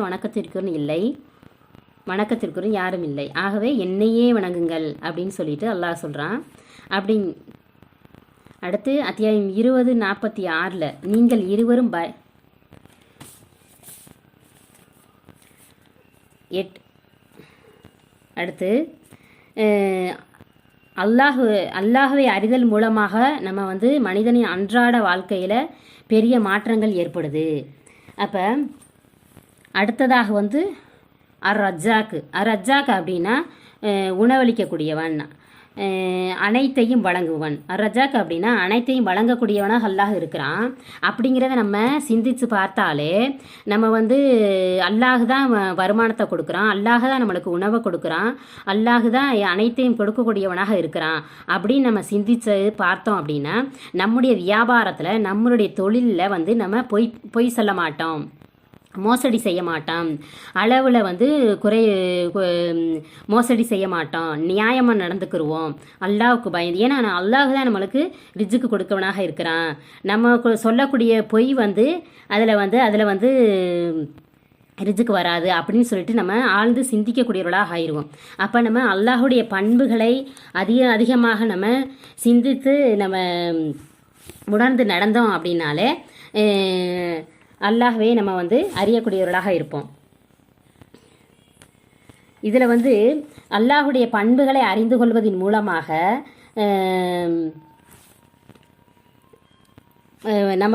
S1: வணக்கத்திற்குரிய யாரும் இல்லை, ஆகவே என்னையே வணங்குங்கள் அப்படின்னு சொல்லிட்டு அல்லாஹ் சொல்கிறான். அடுத்து அத்தியாயம் 20 46 நீங்கள் இருவரும் அடுத்து அல்லாஹ்வை அறிதல் மூலமாக நம்ம மனிதனின் அன்றாட வாழ்க்கையில் பெரிய மாற்றங்கள் ஏற்படுது. அப்போ அடுத்ததாக அர் ரஜாக் அப்படின்னா உணவளிக்கக்கூடியவன், அனைத்தையும் வழங்குவன். ரஜாக் அப்படின்னா அனைத்தையும் வழங்கக்கூடியவனாக அல்லாஹ் இருக்கிறான். அப்படிங்கிறத நம்ம சிந்தித்து பார்த்தாலே நம்ம அல்லாஹ் தான் வருமானத்தை கொடுக்குறான், அல்லாஹ் தான் நம்மளுக்கு உணவை கொடுக்குறான், அல்லாஹ் தான் அனைத்தையும் கொடுக்கக்கூடியவனாக இருக்கிறான் அப்படின்னு நம்ம சிந்தித்து பார்த்தோம் அப்படின்னா நம்முடைய வியாபாரத்தில் நம்மளுடைய தொழிலில் நம்ம பொய் சொல்ல மாட்டோம், மோசடி செய்ய மாட்டோம், அளவில் மோசடி செய்ய மாட்டோம், நியாயமாக நடந்துக்கிடுவோம், அல்லாஹ்வுக்கு பயந்து. ஏன்னா அல்லாஹ் தான் நம்மளுக்கு ரிஜுக்கு கொடுக்கவனாக இருக்கிறான். நம்ம சொல்லக்கூடிய பொய் அதில் ரிஜுக்கு வராது அப்படின்னு சொல்லிட்டு நம்ம ஆழ்ந்து சிந்திக்கக்கூடியவர்களாக ஆயிடுவோம். அப்போ நம்ம அல்லாஹுடைய பண்புகளை அதிகமாக நம்ம சிந்தித்து நம்ம உணர்ந்து நடந்தோம் அப்படின்னாலே அல்லாஹ்வே நம்ம அறியக்கூடியவர்களாக இருப்போம். இதில் அல்லாஹுடைய பண்புகளை அறிந்து கொள்வதன் மூலமாக நம்ம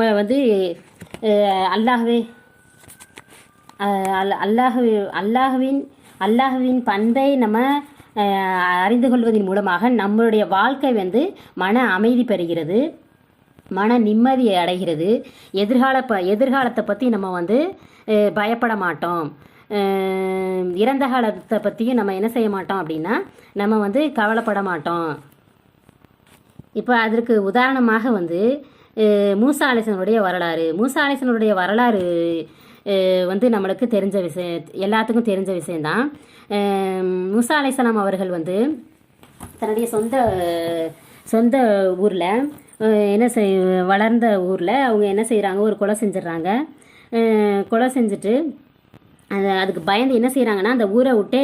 S1: அல்லாஹுவின் பண்பை நம்ம அறிந்து கொள்வதன் மூலமாக நம்மளுடைய வாழ்க்கை மன அமைதி பெறுகிறது, மன நிம்மதியை அடைகிறது. எதிர்காலத்தை பற்றி நம்ம பயப்பட மாட்டோம். இறந்த காலத்தை பற்றியும் நம்ம என்ன செய்ய மாட்டோம் அப்படின்னா நம்ம கவலைப்பட மாட்டோம். இப்போ அதற்கு உதாரணமாக மூசா அலைஹிஸ்ஸலாமுடைய வரலாறு நம்மளுக்கு தெரிஞ்ச விஷயம், எல்லாத்துக்கும் தெரிஞ்ச விஷயந்தான். மூசா அலைஹிஸ்ஸலாம் அவர்கள் தன்னுடைய சொந்த ஊரில் வளர்ந்த ஊரில் அவங்க என்ன செய்கிறாங்க, ஒரு கொலை செஞ்சிடறாங்க. கொலை செஞ்சுட்டு அதுக்கு பயந்து என்ன செய்கிறாங்கன்னா அந்த ஊரை விட்டே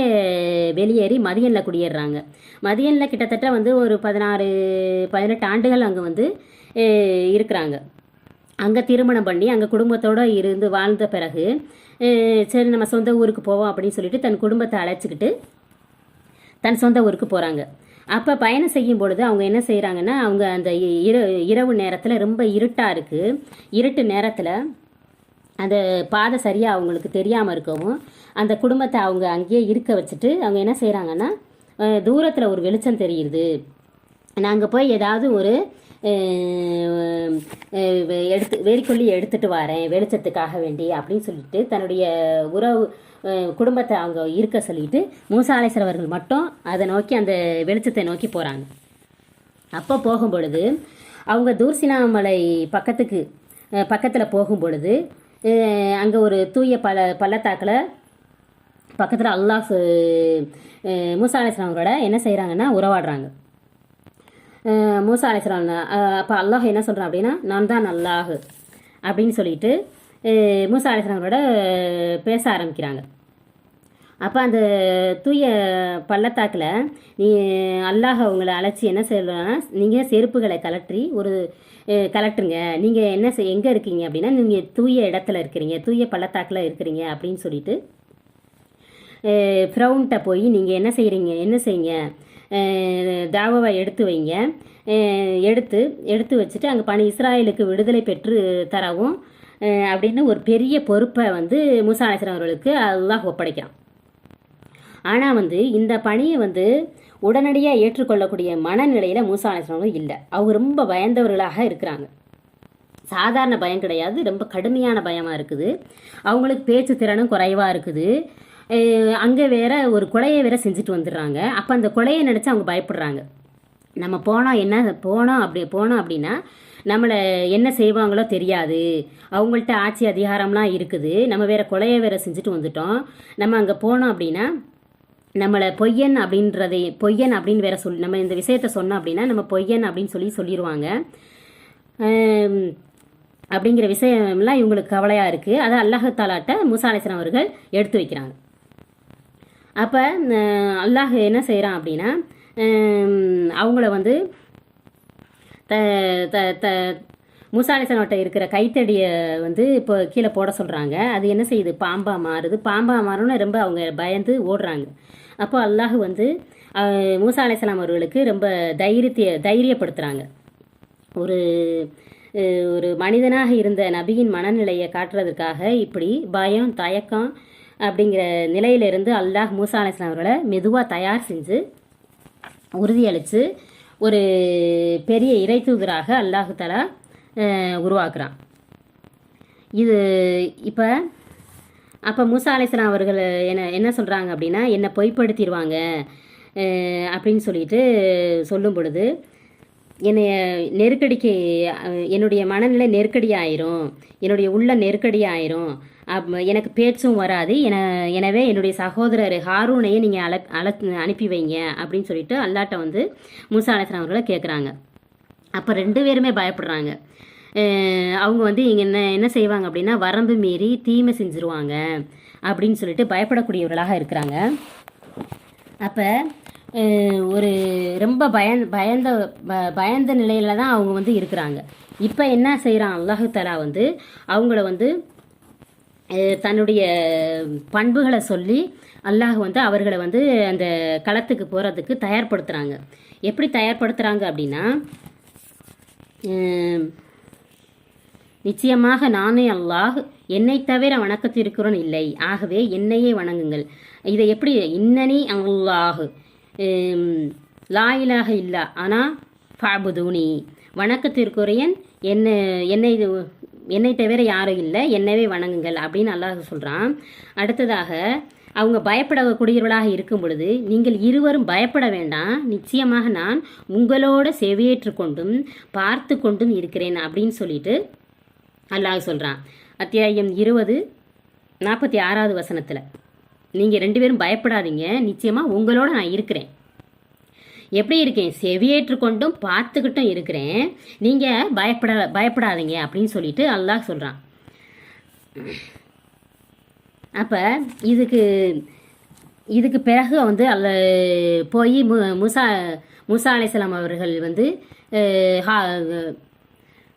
S1: வெளியேறி மதியனில் குடியேறாங்க. மதியனில் கிட்டத்தட்ட ஒரு 16-18 ஆண்டுகள் அங்கே இருக்கிறாங்க. அங்கே திருமணம் பண்ணி அங்கே குடும்பத்தோடு இருந்து வாழ்ந்த பிறகு சரி நம்ம சொந்த ஊருக்கு போவோம் அப்படின்னு சொல்லிட்டு தன் குடும்பத்தை அழைச்சிக்கிட்டு தன் சொந்த ஊருக்கு போகிறாங்க. அப்போ பயணம் செய்யும் பொழுது அவங்க என்ன செய்கிறாங்கன்னா அவங்க அந்த இரவு நேரத்தில் ரொம்ப இருட்டாக இருக்குது. இருட்டு நேரத்தில் அந்த பாதை சரியாக அவங்களுக்கு தெரியாமல் இருக்கவும் அந்த குடும்பத்தை அவங்க அங்கேயே இருக்க வச்சுட்டு அவங்க என்ன செய்கிறாங்கன்னா தூரத்தில் ஒரு வெளிச்சம் தெரியுது, நாங்கள் போய் ஏதாவது ஒரு வேடிக்கொல்லி எடுத்துகிட்டு வரேன் வெளிச்சத்துக்காக வேண்டி அப்படின்னு சொல்லிட்டு தன்னுடைய குடும்பத்தை அவங்க இருக்க சொல்லிட்டு மூசா அலைஹிஸ்ஸலாம் அவர்கள் மட்டும் அதை நோக்கி அந்த வெளிச்சத்தை நோக்கி போகிறாங்க. அப்போ போகும் பொழுது அவங்க தூர்சினா மலை பக்கத்தில் போகும் பொழுது அங்கே ஒரு தூய பள்ளத்தாக்கில் பக்கத்தில் அல்லாஹ் மூசா அலைஹிஸ்ஸலாம் அவங்களோட என்ன செய்கிறாங்கன்னா உறவாடுறாங்க. மூசா அலைஹிஸ்ஸலாம் அப்போ அல்லாஹ் என்ன சொல்கிறான் அப்படின்னா நான் தான் அல்லாஹ் அப்படின்னு சொல்லிட்டு மூசா அலைஹிஸ்ஸலாம் அவங்களோட பேச ஆரம்பிக்கிறாங்க. அப்போ அந்த தூய பள்ளத்தாக்கில் அல்லாஹ் அவங்கள அழைச்சி என்ன செய்யலான்னா நீங்கள் செருப்புகளை கலட்டுருங்க, நீங்கள் எங்கே இருக்கீங்க அப்படின்னா நீங்கள் தூய இடத்துல இருக்கிறீங்க, தூய பள்ளத்தாக்கில் இருக்கிறீங்க அப்படின்னு சொல்லிட்டு ஃப்ரௌன்ட்ட போய் நீங்கள் என்ன செய்யுங்க தாவாவை எடுத்து வைங்க, எடுத்து வச்சுட்டு அங்கே பனி இஸ்ராயலுக்கு விடுதலை பெற்று தரவும் அப்படின்னு ஒரு பெரிய பொறுப்பை மூசா அலைஹிஸ்ஸலாம் அவர்களுக்கு அல்லாஹ் ஒப்படைக்கிறான். ஆனால் இந்த பணியை உடனடியாக ஏற்றுக்கொள்ளக்கூடிய மனநிலையில் மூசா அலைஹிஸ்ஸலாம் இல்லை. அவங்க ரொம்ப பயந்தவர்களாக இருக்கிறாங்க. சாதாரண பயம் கிடையாது, ரொம்ப கடுமையான பயமாக இருக்குது. அவங்களுக்கு பேச்சு திறனும் குறைவாக இருக்குது. அங்கே வேற ஒரு கொலையை வேற செஞ்சுட்டு வந்துடுறாங்க. அப்போ அந்த கொலையை நினச்சி அவங்க பயப்படுறாங்க. நம்ம போனோம் அப்படின்னா நம்மளை என்ன செய்வாங்களோ தெரியாது. அவங்கள்ட்ட ஆட்சி அதிகாரம்லாம் இருக்குது. நம்ம வேற கொலையை வேற செஞ்சுட்டு வந்துட்டோம். நம்ம அங்கே போனோம் அப்படின்னா நம்மளை பொய்யன் அப்படின்னு வேற நம்ம இந்த விஷயத்த சொன்னோம் அப்படின்னா நம்ம பொய்யன் அப்படின்னு சொல்லிடுவாங்க. அப்படிங்கிற விஷயம்லாம் இவங்களுக்கு கவலையாக இருக்குது. அதை அல்லாஹாலாட்ட மூசா அலைஹிஸ்ஸலாம் அவர்கள் எடுத்து வைக்கிறாங்க. அப்போ அல்லாஹ் என்ன செய்கிறான் அப்படின்னா அவங்கள வந்து மூசா அலைஹிஸ்ஸலாம்கிட்ட இருக்கிற கைத்தடியை வந்து இப்போ கீழே போட சொல்கிறாங்க. அது என்ன செய்யுது? பாம்பா மாறுன்னு ரொம்ப அவங்க பயந்து ஓடுறாங்க. அப்போ அல்லாஹ் வந்து மூசா அலைஹிஸ்ஸலாம் அவர்களுக்கு ரொம்ப தைரியப்படுத்துகிறாங்க. ஒரு மனிதனாக இருந்த நபியின் மனநிலையை காட்டுறதுக்காக இப்படி பயம் தயக்கம் அப்படிங்கிற நிலையிலிருந்து அல்லாஹ் மூசா அலைஹிஸ்ஸலாம் அவர்களை மெதுவாக தயார் செஞ்சு உறுதியளித்து ஒரு பெரிய இறை தூதராக அல்லாஹு தஆலா உருவாக்குறான். இது அப்போ மூசா அலைஹிஸ்ஸலாம் அவர்கள் என்ன சொல்கிறாங்க அப்படின்னா என்னை பொய்ப்படுத்திடுவாங்க அப்படின்னு சொல்லும் பொழுது என்னுடைய மனநிலை நெருக்கடியாயிரும், என்னுடைய உள்ள நெருக்கடியாயிரும், எனக்கு பேச்சும் வராது. எனவே என்னுடைய சகோதரர் ஹாரூனையே நீங்கள் அனுப்பி வைங்க அப்படின்னு சொல்லிட்டு அல்லாட்ட வந்து மூசா அலைஹிஸ்ஸலாம் அவர்களை கேட்குறாங்க. அப்போ 2 பேருமே பயப்படுறாங்க. அவங்க வந்து இங்கே என்ன செய்வாங்க அப்படின்னா வரம்பு மீறி தீமை செஞ்சுருவாங்க அப்படின்னு சொல்லிட்டு பயப்படக்கூடியவர்களாக இருக்கிறாங்க. அப்போ ஒரு ரொம்ப பயந்த நிலையில தான் அவங்க வந்து இருக்கிறாங்க. இப்போ என்ன செய்கிறான் அல்லாஹு தஆலா வந்து அவங்கள வந்து தன்னுடைய பண்புகளை சொல்லி அல்லாஹ் வந்து அவர்களை வந்து அந்த களத்துக்கு போகிறதுக்கு தயார்படுத்துகிறாங்க. எப்படி தயார்படுத்துகிறாங்க அப்படின்னா நிச்சயமாக நானே அல்லாஹ், என்னை தவிர வணக்கத்திற்கிறோன் இல்லை, ஆகவே என்னையே வணங்குங்கள். இதை எப்படி இன்னனி அல்லாஹ் லா இலாஹ இல்லா ஆனால் ஃபஅபுதூனி, வணக்கத்திற்குரியன் என்னை தவிர யாரும் இல்லை, என்னவே வணங்குங்கள் அப்படின்னு அல்லாஹ் சொல்கிறான். அடுத்ததாக அவங்க பயப்படக்கூடியவர்களாக இருக்கும் பொழுது நீங்கள் இருவரும் பயப்பட வேண்டாம், நிச்சயமாக நான் உங்களோட செவியேற்று கொண்டும் பார்த்து கொண்டும் இருக்கிறேன் அப்படின்னு சொல்லிட்டு அல்லாஹ் சொல்கிறான். அத்தியாயம் 20:46 வசனத்தில் நீங்கள் 2 பேரும் பயப்படாதீங்க, நிச்சயமாக உங்களோட நான் இருக்கிறேன். எப்படி இருக்கேன்? செவியேற்று கொண்டும் பார்த்துக்கிட்டும் இருக்கிறேன், நீங்கள் பயப்படாதீங்க அப்படின்னு சொல்லிட்டு அல்லாஹ் சொல்கிறான். அப்போ இதுக்கு பிறகு வந்து போய் மூசா அலைஹிஸ்ஸலாம் அவர்கள் வந்து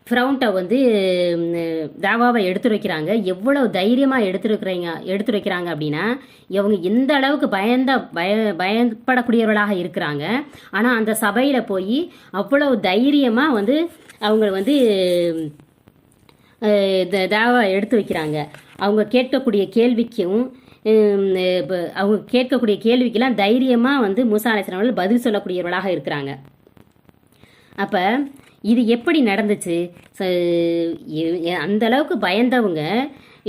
S1: ஃபிரௌன்ட்ட வந்து தாவாவை எடுத்துரைக்கிறாங்க. எவ்வளவு தைரியமாக எடுத்துரைக்கிறாங்க அப்படின்னா இவங்க எந்த அளவுக்கு பயப்படக்கூடியவர்களாக இருக்கிறாங்க. ஆனால் அந்த சபையில் போய் அவ்வளவு தைரியமாக வந்து அவங்க வந்து தாவா எடுத்து வைக்கிறாங்க. அவங்க கேட்கக்கூடிய கேள்விக்கெல்லாம் தைரியமாக வந்து மூசா அலைஹிஸ்ஸலாம் அவர்கள் பதில் சொல்லக்கூடியவர்களாக இருக்கிறாங்க. அப்போ இது எப்படி நடந்துச்சு? அந்த அளவுக்கு பயந்தவங்க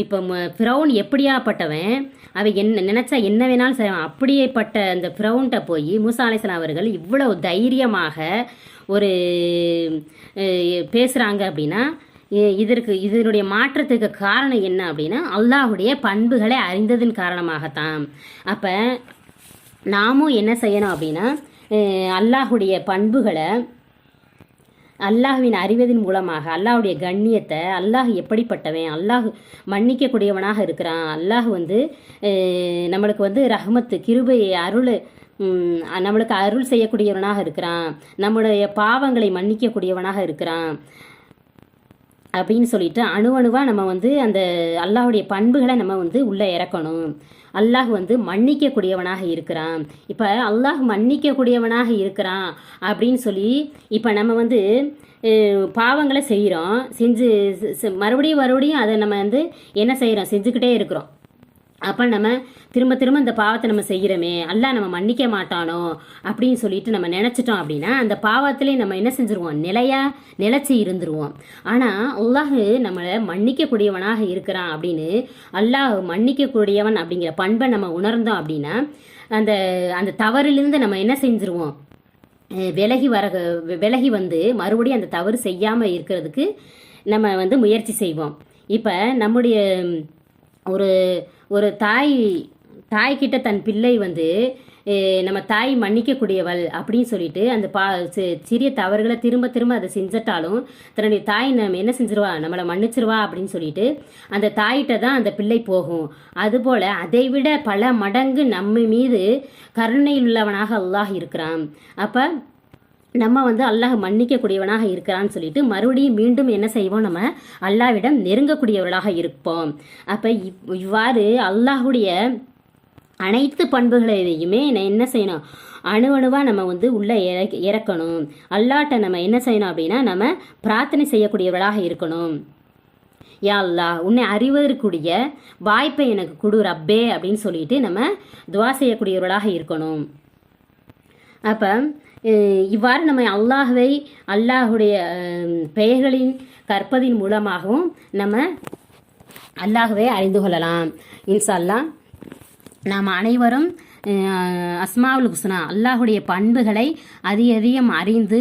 S1: இப்போ ஃபிரௌன் எப்படியாப்பட்டவன், அவன் என்ன நினச்சா என்ன வேணாலும் செய்வான். அப்படியேப்பட்ட அந்த ஃபிரௌன்ட்ட போய் மூசா அலைஹிஸ்ஸலாம் அவர்கள் இவ்வளவு தைரியமாக ஒரு பேசுகிறாங்க அப்படின்னா இதனுடைய மாற்றத்துக்கு காரணம் என்ன அப்படின்னா அல்லாஹுடைய பண்புகளை அறிந்ததன் காரணமாகத்தான். அப்போ நாமும் என்ன செய்யணும் அப்படின்னா அல்லாஹுடைய பண்புகளை அல்லாஹ்வின் அறிவதன் மூலமாக அல்லாஹுடைய கண்ணியத்தை, அல்லாஹ் எப்படிப்பட்டவன், அல்லாஹ் மன்னிக்கக்கூடியவனாக இருக்கிறான், அல்லாஹ் வந்து நம்மளுக்கு வந்து ரஹ்மத்து கிருபை அருள் நம்மளுக்கு அருள் செய்யக்கூடியவனாக இருக்கிறான், நம்முடைய பாவங்களை மன்னிக்கக்கூடியவனாக இருக்கிறான் அப்படின்னு சொல்லிட்டு அணுவாக நம்ம வந்து அந்த அல்லாஹுடைய பண்புகளை நம்ம வந்து உள்ளே இறக்கணும். அல்லாஹ் வந்து மன்னிக்கக்கூடியவனாக இருக்கிறான். இப்போ அல்லாஹ் மன்னிக்கக்கூடியவனாக இருக்கிறான் அப்படின்னு சொல்லி இப்போ நம்ம வந்து பாவங்களை செய்கிறோம், மறுபடியும் அதை நம்ம வந்து என்ன செய்கிறோம், செஞ்சுக்கிட்டே இருக்கிறோம். அப்போ நம்ம திரும்ப இந்த பாவத்தை நம்ம செய்கிறோமே, அல்லாஹ் நம்ம மன்னிக்க மாட்டானோ அப்படின்னு சொல்லிட்டு நம்ம நினச்சிட்டோம் அப்படின்னா அந்த பாவத்திலே நம்ம என்ன செஞ்சுருவோம், நிலைச்சி இருந்துருவோம். ஆனால் அல்லாஹ் நம்மளை மன்னிக்கக்கூடியவனாக இருக்கிறான் அப்படின்னு அல்லாஹ் மன்னிக்கக்கூடியவன் அப்படிங்கிற பண்பை நம்ம உணர்ந்தோம் அப்படின்னா அந்த தவறிலிருந்து நம்ம என்ன செஞ்சுருவோம், விலகி வந்து மறுபடியும் அந்த தவறு செய்யாமல் இருக்கிறதுக்கு நம்ம வந்து முயற்சி செய்வோம். இப்போ நம்முடைய ஒரு ஒரு தாய்கிட்ட தன் பிள்ளை வந்து நம்ம தாய் மன்னிக்கக்கூடியவள் அப்படின்னு சொல்லிட்டு அந்த சிறிய தவறுகளை திரும்ப திரும்ப அதை செஞ்சிட்டாலும் தன்னுடைய தாய் நம்ம என்ன செஞ்சிருவா, நம்மளை மன்னிச்சிருவா அப்படின்னு சொல்லிட்டு அந்த தாயிட்ட தான் அந்த பிள்ளை போகும். அதுபோல் அதைவிட பல மடங்கு நம்ம மீது கருணையில் உள்ளவனாக அல்லாஹ் இருக்கிறான். அப்போ நம்ம வந்து அல்லாஹ் மன்னிக்கக்கூடியவனாக இருக்கிறான்னு சொல்லிட்டு மறுபடியும் மீண்டும் என்ன செய்வோம், நம்ம அல்லாஹ்விடம் நெருங்கக்கூடியவர்களாக இருப்போம். அப்போ இவ்வாறு அல்லாஹுடைய அனைத்து பண்புகளையுமே என்ன செய்யணும், அணுவணுவாக நம்ம வந்து உள்ளே இறக்கணும். அல்லாட்ட நம்ம என்ன செய்யணும் அப்படின்னா நம்ம பிரார்த்தனை செய்யக்கூடியவர்களாக இருக்கணும். யா அல்லாஹ், உன்னை அறிவதற்குரிய வாய்ப்பை எனக்கு கொடு ரப்பே அப்படின்னு சொல்லிட்டு நம்ம துவா செய்யக்கூடியவர்களாக இருக்கணும். அப்போ இவ்வாறு நம்ம அல்லாஹுடைய பெயர்களின் கற்பதின் மூலமாகவும் நம்ம அல்லாஹுவை அறிந்து கொள்ளலாம். இன்ஷா அல்லாஹ் நாம் அனைவரும் அஸ்மாவுல் ஹுஸ்னா அல்லாஹுடைய பண்புகளை அதிகம் அறிந்து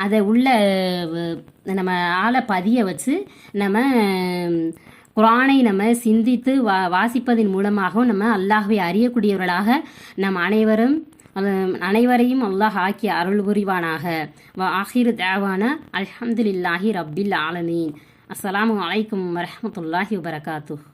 S1: அதை உள்ள நம்ம ஆளை பதிய வச்சு நம்ம குர்ஆனை நம்ம சிந்தித்து வாசிப்பதன் மூலமாகவும் நம்ம அல்லாஹுவை அறியக்கூடியவர்களாக நம் அனைவரையும் அல்லாஹ் ஆக்கி அருள் புரிவானாக. ஆஹிரு தேவானா அல்ஹம்துலில்லாஹி ரப்பில் ஆலமீன். அஸ்ஸலாமு அலைக்கும் வரஹ்மத்துல்லாஹி வபரகாத்துஹ்.